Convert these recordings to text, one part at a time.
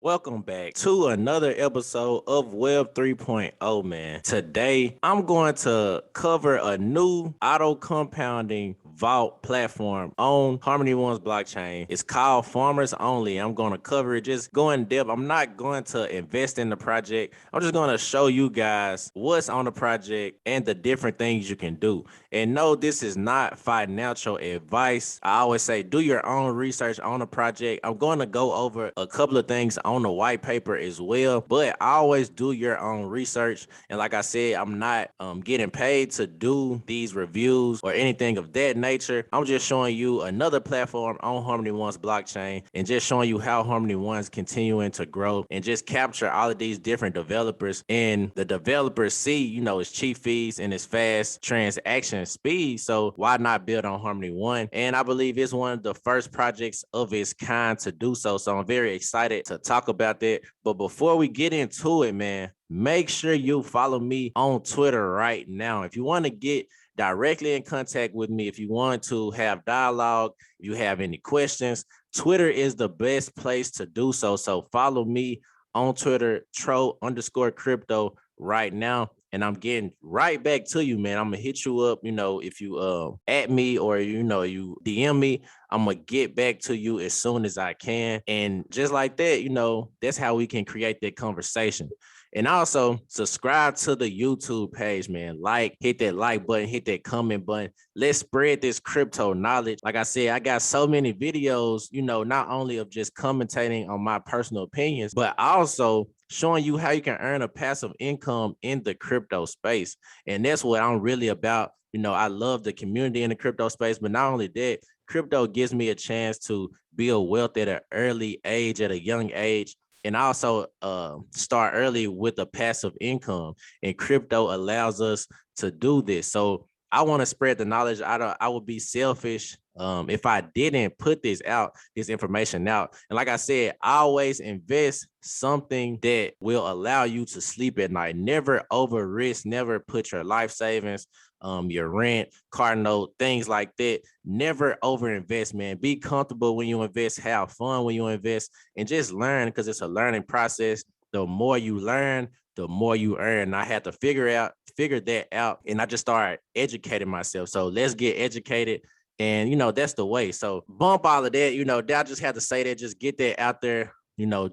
Welcome back to another episode of Web 3.0, man. Today, I'm going to cover a new auto compounding vault platform on Harmony One's blockchain. It's called Farmers Only. I'm going to cover it, just go in depth. I'm not going to invest in the project. I'm just going to show you guys what's on the project and the different things you can do. And no, this is not financial advice. I always say do your own research on the project. I'm going to go over a couple of things on the white paper as well, but always do your own research. And like I said, I'm not getting paid to do these reviews or anything of that nature. I'm just showing you another platform on Harmony One's blockchain and just showing you how Harmony One's continuing to grow and just capture all of these different developers. And the developers see, it's cheap fees and it's fast transaction speed. So why not build on Harmony One? And I believe it's one of the first projects of its kind to do so. So I'm very excited to talk about that. But before we get into it, man, make sure you follow me on Twitter right now. If you want to get directly in contact with me, if you want to have dialogue, if you have any questions, Twitter is the best place to do so. So follow me on Twitter, tro_crypto right now. And I'm getting right back to you, man. I'm gonna hit you up, if you at me or you DM me, I'm gonna get back to you as soon as I can. And just like that, that's how we can create that conversation. And also subscribe to the YouTube page, man. Hit that like button, hit that comment button. Let's spread this crypto knowledge. Like I said, I got so many videos, not only of just commentating on my personal opinions, but also showing you how you can earn a passive income in the crypto space. And that's what I'm really about. I love the community in the crypto space, but not only that, crypto gives me a chance to build wealth at an early age, at a young age, and also start early with a passive income. And crypto allows us to do this. So I want to spread the knowledge. I would be selfish if I didn't put this information out. And like I said, always invest something that will allow you to sleep at night. Never over risk, never put your life savings, your rent, car note, things like that. Never over invest, man. Be comfortable when you invest, have fun when you invest, and just learn, because it's a learning process. The more you learn, the more you earn. I had to figure that out, and I just started educating myself. So let's get educated. And, that's the way. So bump all of that, I just had to say that, just get that out there,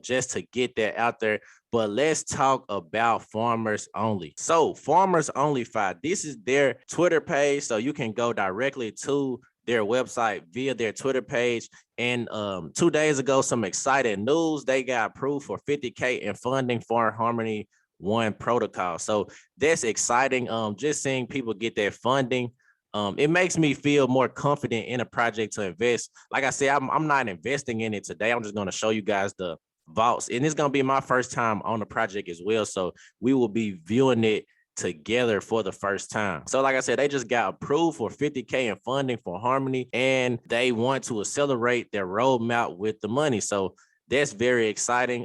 just to get that out there. But let's talk about Farmers Only. So FarmersOnlyfi, this is their Twitter page. So you can go directly to their website via their Twitter page. And 2 days ago, some exciting news. They got approved for $50K in funding for Harmony One protocol. So that's exciting. Just seeing people get that funding. It makes me feel more confident in a project to invest. Like I said, I'm not investing in it today. I'm just going to show you guys the vaults, and it's going to be my first time on the project as well. So we will be viewing it together for the first time. So like I said, they just got approved for $50K in funding for Harmony, and they want to accelerate their roadmap with the money. So that's very exciting.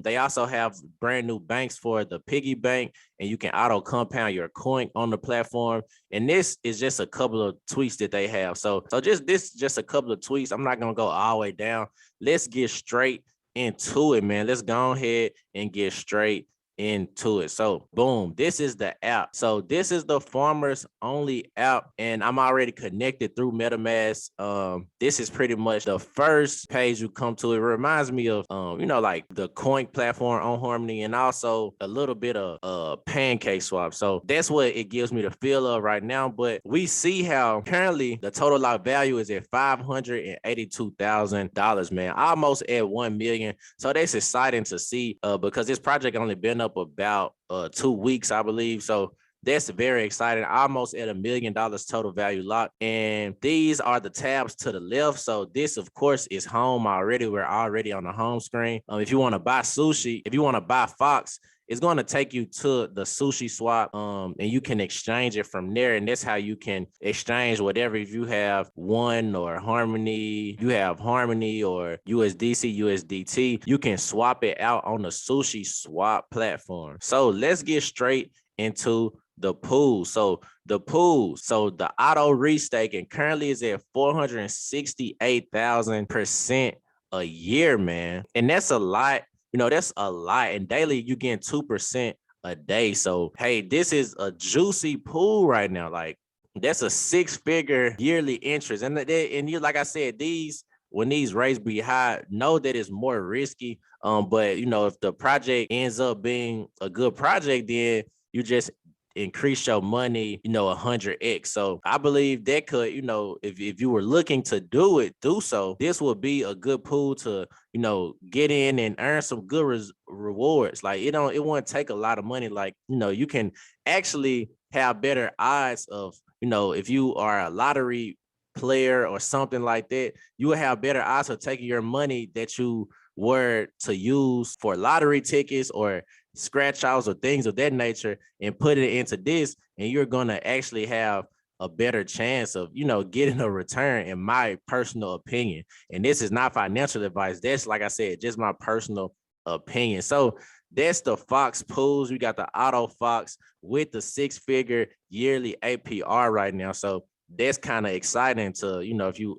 They also have brand new banks for the piggy bank, and you can auto compound your coin on the platform. And this is just a couple of tweaks that they have. So just a couple of tweaks. I'm not gonna go all the way down. Let's get straight into it, man. Let's go ahead and get straight into it. So boom, this is the app. So this is the Farmers Only app, and I'm already connected through MetaMask. This is pretty much the first page you come to. It reminds me of like the coin platform on Harmony, and also a little bit of pancake swap. So that's what it gives me the feel of right now. But we see how currently the total lot value is at $582,000, man, almost at 1 million. So that's exciting to see, because this project only been up about 2 weeks, I believe. So that's very exciting. Almost at $1 million total value locked. And these are the tabs to the left. So this, of course, is home already. We're already on the home screen. If you want to buy sushi, if you want to buy Fox, it's going to take you to the sushi swap, and you can exchange it from there. And that's how you can exchange whatever. If you have One or Harmony, you have Harmony or USDC, USDT, you can swap it out on the sushi swap platform. So let's get straight into the pool. So the auto restaking currently is at 468,000% a year, man. And that's a lot that's a lot. And daily you getting 2% a day. So hey, this is a juicy pool right now. Like that's a 6-figure yearly interest. And you, like I said, when these rates be high, know that it's more risky. But if the project ends up being a good project, then you just increase your money, 100x. So I believe that could, if you were looking to do so, this would be a good pool to, get in and earn some good rewards. Like it won't take a lot of money. Like, you can actually have better odds of, if you are a lottery player or something like that, you will have better odds of taking your money that you were to use for lottery tickets or scratch outs or things of that nature and put it into this, and you're going to actually have a better chance of, getting a return, in my personal opinion. And this is not financial advice. That's, like I said, just my personal opinion. So that's the Fox pools. We got the Auto Fox with the 6-figure yearly APR right now. So that's kind of exciting to,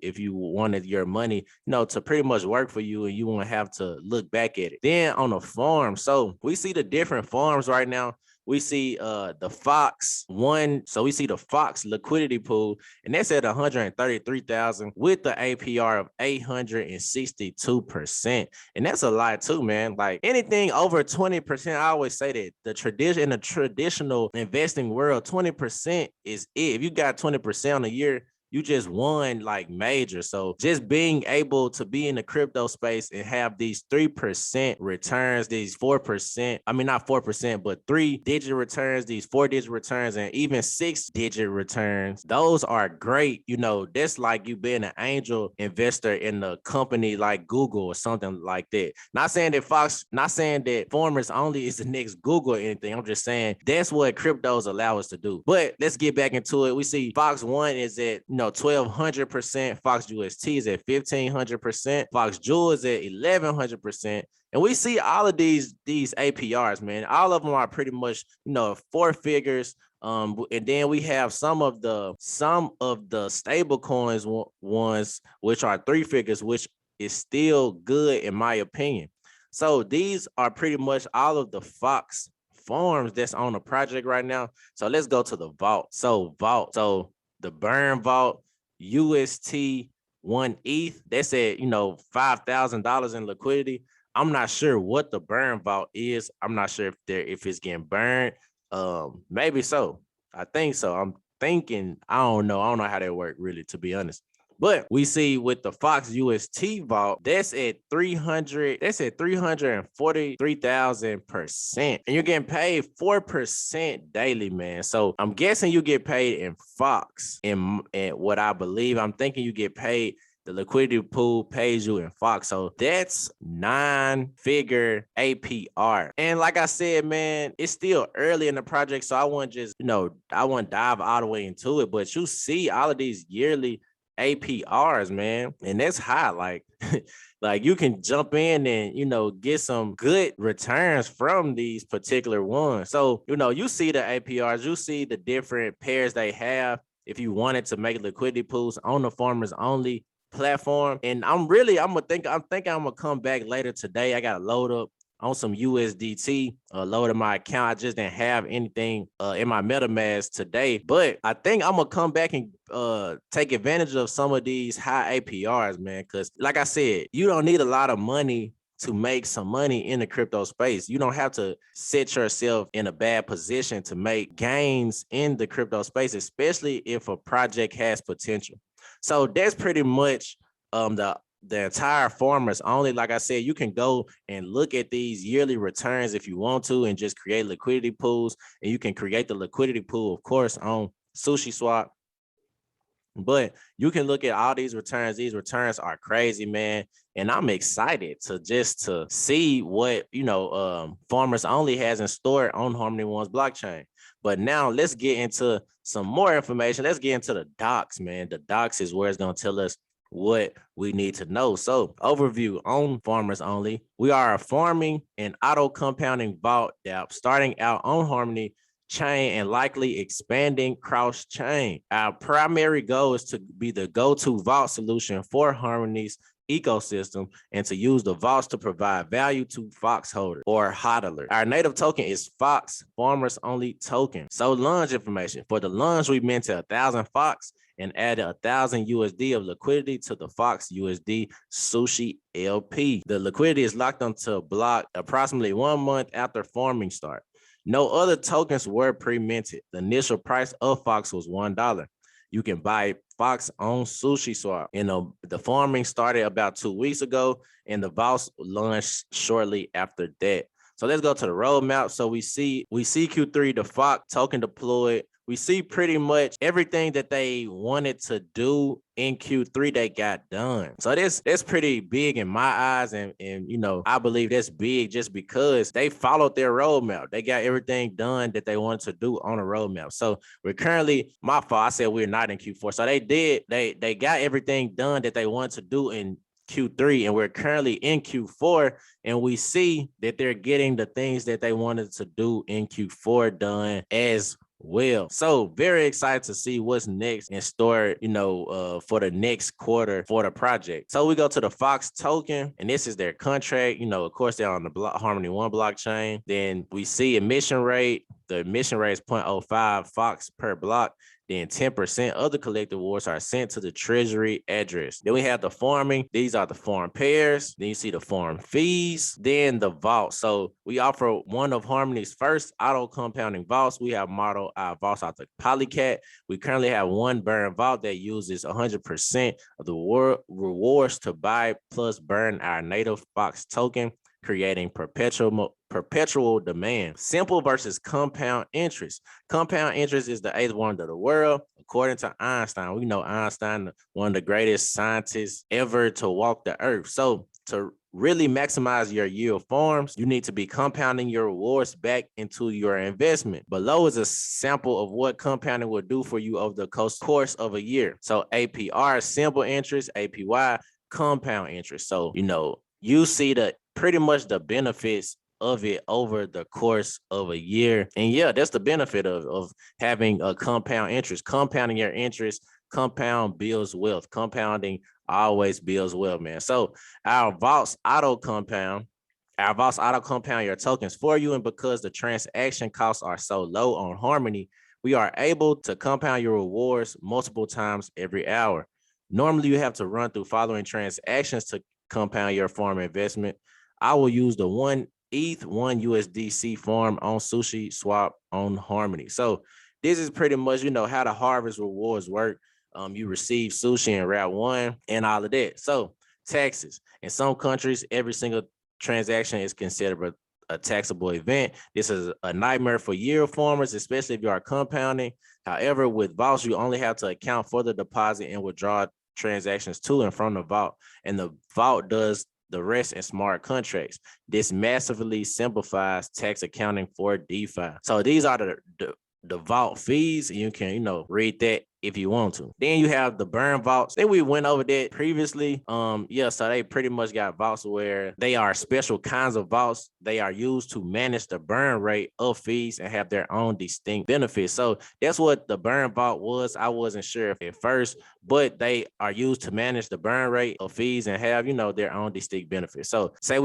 if you wanted your money, to pretty much work for you and you won't have to look back at it. Then on the farm, so we see the different farms right now. We see the Fox one. So we see the Fox liquidity pool, and that's at 133,000 with the APR of 862%. And that's a lot too, man. Like anything over 20%, I always say that in the traditional investing world, 20% is it. If you got 20% on a year, you just won like major. So just being able to be in the crypto space and have these 3% returns, these 4%, I mean, not 4%, but 3-digit returns, these 4-digit returns, and even 6-digit returns, those are great. That's like you being an angel investor in a company like Google or something like that. Not saying that Farmers Only is the next Google or anything. I'm just saying that's what cryptos allow us to do. But let's get back into it. We see Fox One is at 1,200%. Fox UST is at 1,500%. Fox Jewel is at 1,100%. And we see all of these APRs, man. All of them are pretty much 4 figures. And then we have some of the stable coins ones, which are 3 figures, which is still good in my opinion. So these are pretty much all of the Fox farms that's on the project right now. So let's go to the vault. So the burn vault UST 1 ETH, that's at $5,000 in liquidity. I'm not sure what the burn vault is. I'm not sure if it's getting burned. Maybe so. I think so. I'm thinking, I don't know how that works really, to be honest. But we see with the Fox UST vault, that's at 343,000%. And you're getting paid 4% daily, man. So I'm guessing you get paid in Fox. And what I believe, I'm thinking you get paid, the liquidity pool pays you in Fox. So that's 9-figure APR. And like I said, man, it's still early in the project. So I wouldn't just, I wouldn't dive all the way into it. But you see all of these yearly APRs, man, and that's high. Like like you can jump in and get some good returns from these particular ones. So you see the APRs, you see the different pairs they have if you wanted to make liquidity pools on the Farmers Only platform. And I'm thinking I'm gonna come back later today. I gotta load up on some USDT, loaded my account. I just didn't have anything in my MetaMask today, but I think I'm gonna come back and take advantage of some of these high APRs, man. Because like I said, you don't need a lot of money to make some money in the crypto space. You don't have to set yourself in a bad position to make gains in the crypto space, especially if a project has potential. So that's pretty much the entire Farmers Only. Like I said, you can go and look at these yearly returns if you want to and just create liquidity pools. And you can create the liquidity pool, of course, on SushiSwap. But you can look at all these returns. These returns are crazy, man. And I'm excited to see what, Farmers Only has in store on Harmony One's blockchain. But now let's get into some more information. Let's get into the docs, man. The docs is where it's going to tell us what we need to know. So overview on Farmers Only. We are a farming and auto compounding vault Dapp starting out on Harmony chain and likely expanding cross chain. Our primary goal is to be the go-to vault solution for Harmony's ecosystem and to use the vaults to provide value to Fox holders or hodlers. Our native token is Fox Farmers Only token. So lunge information. For the lunge, we minted 1,000 Fox and added 1,000 USD of liquidity to the Fox USD Sushi LP. The liquidity is locked onto a block approximately 1 month after farming start. No other tokens were pre-minted. The initial price of Fox was $1. You can buy Fox on Sushi Swap. The farming started about 2 weeks ago, and the vaults launched shortly after that. So let's go to the roadmap. So we see Q3, the Fox token deployed. We see pretty much everything that they wanted to do in Q3 they got done. So that's pretty big in my eyes, and I believe that's big just because they followed their roadmap. They got everything done that they wanted to do on a roadmap. So we're currently, my fault, I said we're not in Q4. So they got everything done that they wanted to do in Q3, and we're currently in Q4, and we see that they're getting the things that they wanted to do in Q4 done as well. So very excited to see what's next in store, for the next quarter for the project. So we go to the Fox token, and this is their contract. Of course, they're on the Harmony ONE blockchain. Then we see emission rate. The emission rate is 0.05 Fox per block. Then 10% of the collective awards are sent to the treasury address. Then we have the farming. These are the farm pairs. Then you see the farm fees. Then the vault. So we offer one of Harmony's first auto compounding vaults. We have modeled our vaults out the Polycat. We currently have one burn vault that uses 100% of the rewards to buy plus burn our native Fox token, creating perpetual demand. Simple versus compound interest. Compound interest is the 8th wonder of the world. According to Einstein, we know Einstein, one of the greatest scientists ever to walk the earth. So to really maximize your yield farms, you need to be compounding your rewards back into your investment. Below is a sample of what compounding will do for you over the course of a year. So APR, simple interest, APY, compound interest. So, you see pretty much the benefits of it over the course of a year. And yeah, that's the benefit of having a compound interest. Compounding your interest, compound builds wealth. Compounding always builds wealth, man. So our vaults auto compound your tokens for you. And because the transaction costs are so low on Harmony, we are able to compound your rewards multiple times every hour. Normally, you have to run through following transactions to compound your farm investment. I will use the 1 ETH, 1 USDC farm on Sushi Swap on Harmony. So this is pretty much, how the harvest rewards work. You receive sushi in Route 1 and all of that. So taxes. In some countries, every single transaction is considered a taxable event. This is a nightmare for yield farmers, especially if you are compounding. However, with vaults, you only have to account for the deposit and withdraw transactions to and from the vault, and the vault does the rest in smart contracts. This massively simplifies tax accounting for DeFi. So these are the vault fees. You can, read that if you want to. Then you have the burn vaults. Then we went over that previously. So they pretty much got vaults where they are special kinds of vaults. They are used to manage the burn rate of fees and have their own distinct benefits. So that's what the burn vault was. I wasn't sure if at first, but they are used to manage the burn rate of fees and have, their own distinct benefits. So say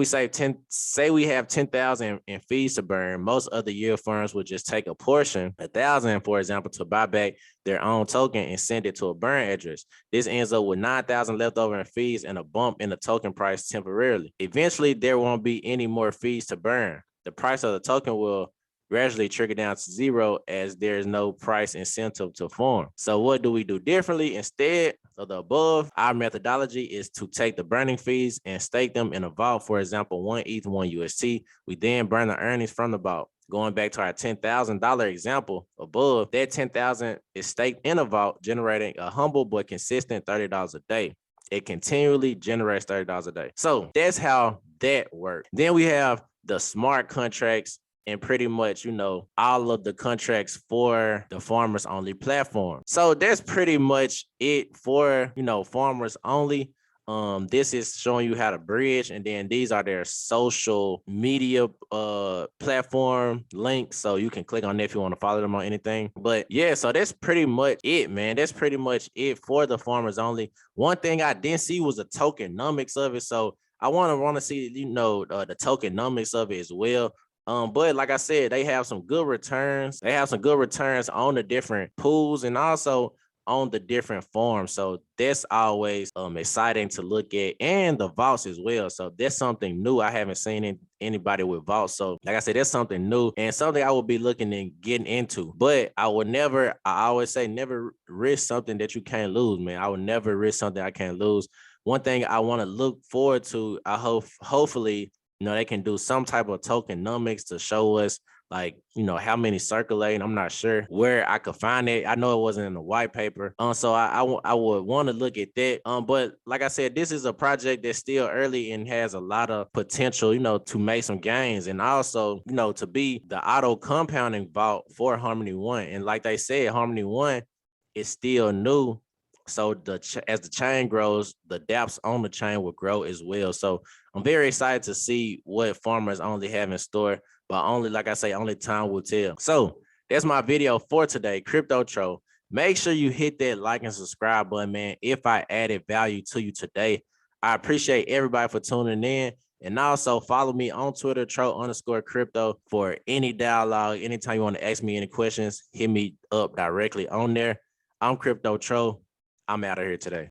we have 10,000 in fees to burn. Most other yield firms would just take a portion, 1,000, for example, to buy back their own token and send it to a burn address. This ends up with 9,000 left over in fees and a bump in the token price temporarily. Eventually, there won't be any more fees to burn. The price of the token will gradually trickle down to zero as there's no price incentive to farm. So what do we do differently instead of the above? Our methodology is to take the burning fees and stake them in a vault. For example, 1 ETH, 1 UST. We then burn the earnings from the vault. Going back to our $10,000 example above, that $10,000 is staked in a vault, generating a humble but consistent $30 a day. It continually generates $30 a day. So that's how that works. Then we have the smart contracts and pretty much, all of the contracts for the Farmers Only platform. So that's pretty much it for, Farmers Only. This is showing you how to bridge, and then these are their social media platform links, so you can click on that if you want to follow them on anything. But yeah, so that's pretty much it, man. That's pretty much it for the farmers only. One thing I didn't see was the tokenomics of it, so I want to see, you know, the tokenomics of it as well. But like I said, they have some good returns. They have some good returns on the different pools and also on the different forms. So that's always exciting to look at, and the vaults as well. So that's something new. I haven't seen anybody with vaults. So like I said, that's something new and something I will be looking and getting into. But I always say never risk something that you can't lose, man. I would never risk something I can't lose. One thing I want to look forward to, I hopefully, you know, they can do some type of tokenomics to show us, like, you know, how many circulating. I'm not sure where I could find it. I know it wasn't in the white paper. So I would want to look at that. But like I said, this is a project that's still early and has a lot of potential, you know, to make some gains, and also, you know, to be the auto compounding vault for Harmony One. And like they said, Harmony One is still new. So as the chain grows, the dApps on the chain will grow as well. So I'm very excited to see what Farmers Only have in store. But only, like I say, only time will tell. So that's my video for today, Crypto Troll. Make sure you hit that like and subscribe button, man, if I added value to you today. I appreciate everybody for tuning in. And also follow me on Twitter, troll_crypto, for any dialogue. Anytime you want to ask me any questions, hit me up directly on there. I'm Crypto Troll. I'm out of here today.